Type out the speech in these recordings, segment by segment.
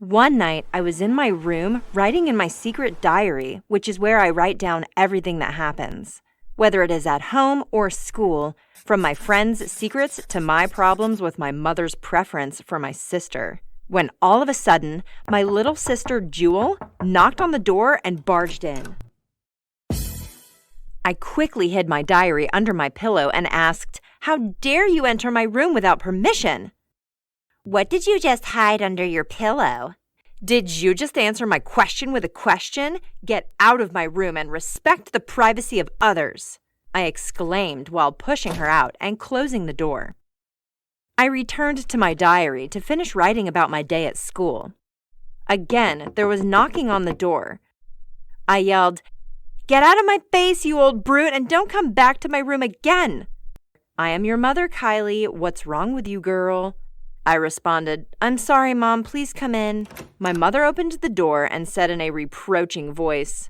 One night, I was in my room writing in my secret diary, which is where I write down everything that happens, whether it is at home or school, from my friends' secrets to my problems with my mother's preference for my sister. When all of a sudden, my little sister Jewel knocked on the door and barged in. I quickly hid my diary under my pillow and asked, "How dare you enter my room without permission?" "What did you just hide under your pillow?" "Did you just answer my question with a question? Get out of my room and respect the privacy of others," I exclaimed while pushing her out and closing the door. I returned to my diary to finish writing about my day at school. Again, there was knocking on the door. I yelled, "Get out of my face, you old brute, and don't come back to my room again." "I am your mother, Kylie. What's wrong with you, girl?" I responded, "I'm sorry, Mom. Please come in." My mother opened the door and said in a reproaching voice,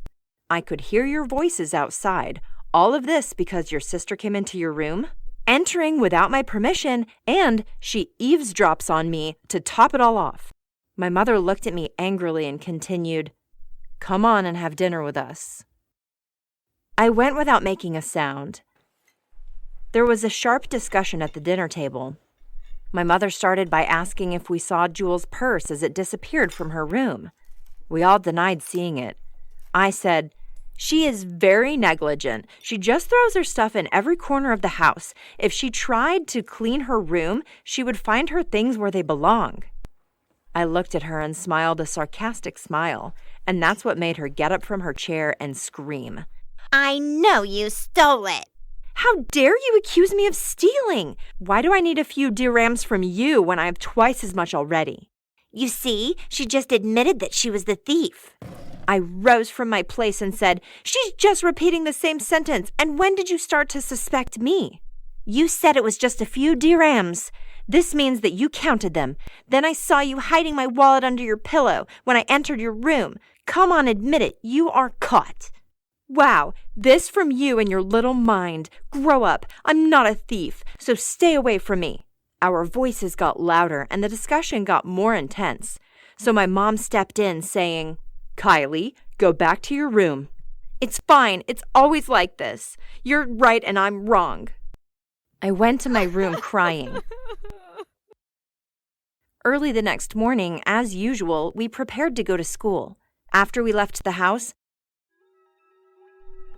"I could hear your voices outside. All of this because your sister came into your room, entering without my permission, and she eavesdrops on me to top it all off." My mother looked at me angrily and continued, "Come on and have dinner with us." I went without making a sound. There was a sharp discussion at the dinner table. My mother started by asking if we saw Jewel's purse as it disappeared from her room. We all denied seeing it. I said, "She is very negligent. She just throws her stuff in every corner of the house. If she tried to clean her room, she would find her things where they belong." I looked at her and smiled a sarcastic smile, and that's what made her get up from her chair and scream, "I know you stole it." "How dare you accuse me of stealing? Why do I need a few dirhams from you when I have twice as much already?" "You see, she just admitted that she was the thief." I rose from my place and said, "She's just repeating the same sentence. And when did you start to suspect me?" "You said it was just a few dirhams. This means that you counted them. Then I saw you hiding my wallet under your pillow when I entered your room. Come on, admit it. You are caught." "Wow, this from you and your little mind. Grow up. I'm not a thief, so stay away from me." Our voices got louder and the discussion got more intense. So my mom stepped in saying, "Kylie, go back to your room." "It's fine. It's always like this. You're right and I'm wrong." I went to my room crying. Early the next morning, as usual, we prepared to go to school. After we left the house,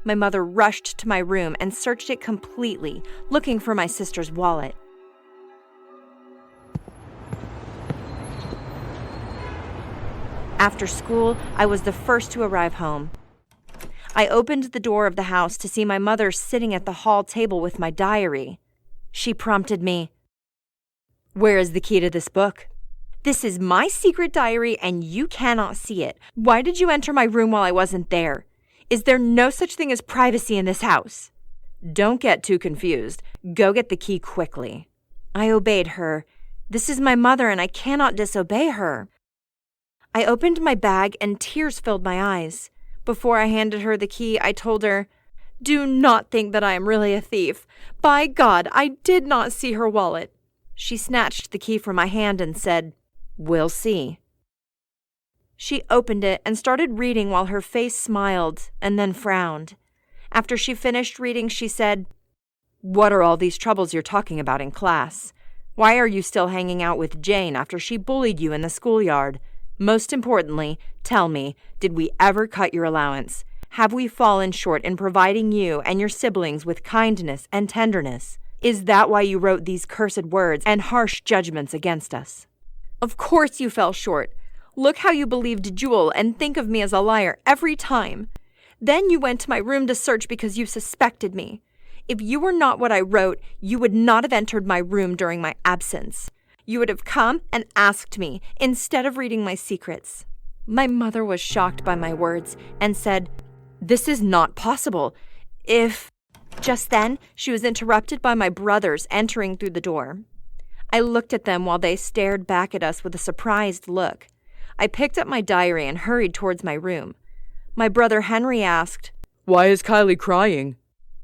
my mother rushed to my room and searched it completely, looking for my sister's wallet. After school, I was the first to arrive home. I opened the door of the house to see my mother sitting at the hall table with my diary. She prompted me, "Where is the key to this book? This is my secret diary and you cannot see it. Why did you enter my room while I wasn't there? Is there no such thing as privacy in this house?" "Don't get too confused. Go get the key quickly." I obeyed her. This is my mother and I cannot disobey her. I opened my bag and tears filled my eyes. Before I handed her the key, I told her, "Do not think that I am really a thief. By God, I did not see her wallet." She snatched the key from my hand and said, "We'll see." She opened it and started reading while her face smiled and then frowned. After she finished reading, she said, "What are all these troubles you're talking about in class? Why are you still hanging out with Jane after she bullied you in the schoolyard? Most importantly, tell me, did we ever cut your allowance? Have we fallen short in providing you and your siblings with kindness and tenderness? Is that why you wrote these cursed words and harsh judgments against us? Of course you fell short. Look how you believed Jewel and think of me as a liar every time. Then you went to my room to search because you suspected me. If you were not what I wrote, you would not have entered my room during my absence. You would have come and asked me instead of reading my secrets." My mother was shocked by my words and said, "This is not possible. If—" Just then, she was interrupted by my brothers entering through the door. I looked at them while they stared back at us with a surprised look. I picked up my diary and hurried towards my room. My brother Henry asked, "Why is Kylie crying?"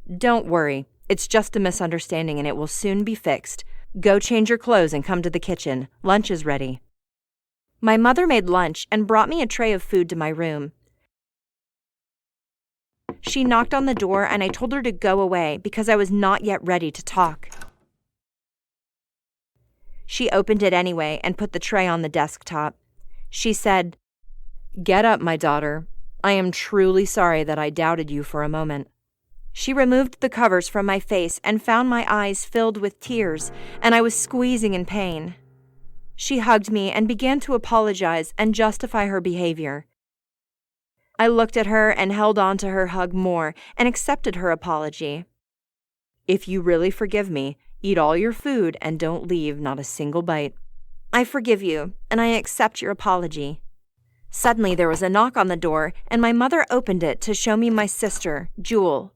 "Don't worry. It's just a misunderstanding and it will soon be fixed. Go change your clothes and come to the kitchen. Lunch is ready." My mother made lunch and brought me a tray of food to my room. She knocked on the door and I told her to go away because I was not yet ready to talk. She opened it anyway and put the tray on the desktop. She said, "Get up, my daughter. I am truly sorry that I doubted you for a moment." She removed the covers from my face and found my eyes filled with tears, and I was squeezing in pain. She hugged me and began to apologize and justify her behavior. I looked at her and held on to her hug more and accepted her apology. "If you really forgive me, eat all your food and don't leave not a single bite." "I forgive you, and I accept your apology." Suddenly there was a knock on the door, and my mother opened it to show me my sister, Jewel.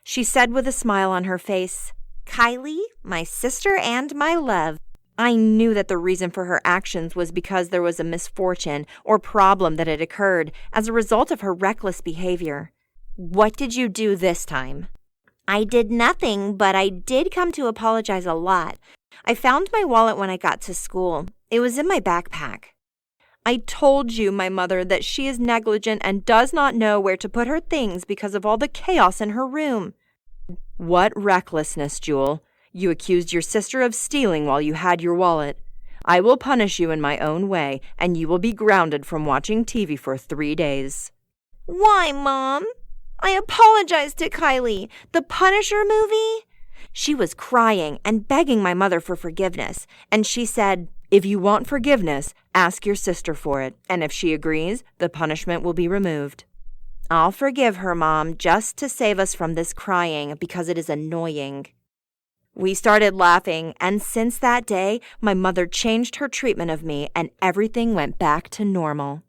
She said with a smile on her face, "Kylie, my sister and my love." I knew that the reason for her actions was because there was a misfortune or problem that had occurred as a result of her reckless behavior. "What did you do this time?" "I did nothing, but I did come to apologize a lot. I found my wallet when I got to school. It was in my backpack." "I told you, my mother, that she is negligent and does not know where to put her things because of all the chaos in her room." "What recklessness, Jewel. You accused your sister of stealing while you had your wallet. I will punish you in my own way, and you will be grounded from watching TV for 3 days. "Why, Mom? I apologized to Kylie. The Punisher movie?" She was crying and begging my mother for forgiveness, and she said, "If you want forgiveness, ask your sister for it, and if she agrees, the punishment will be removed." "I'll forgive her, Mom, just to save us from this crying because it is annoying." We started laughing, and since that day, my mother changed her treatment of me and everything went back to normal.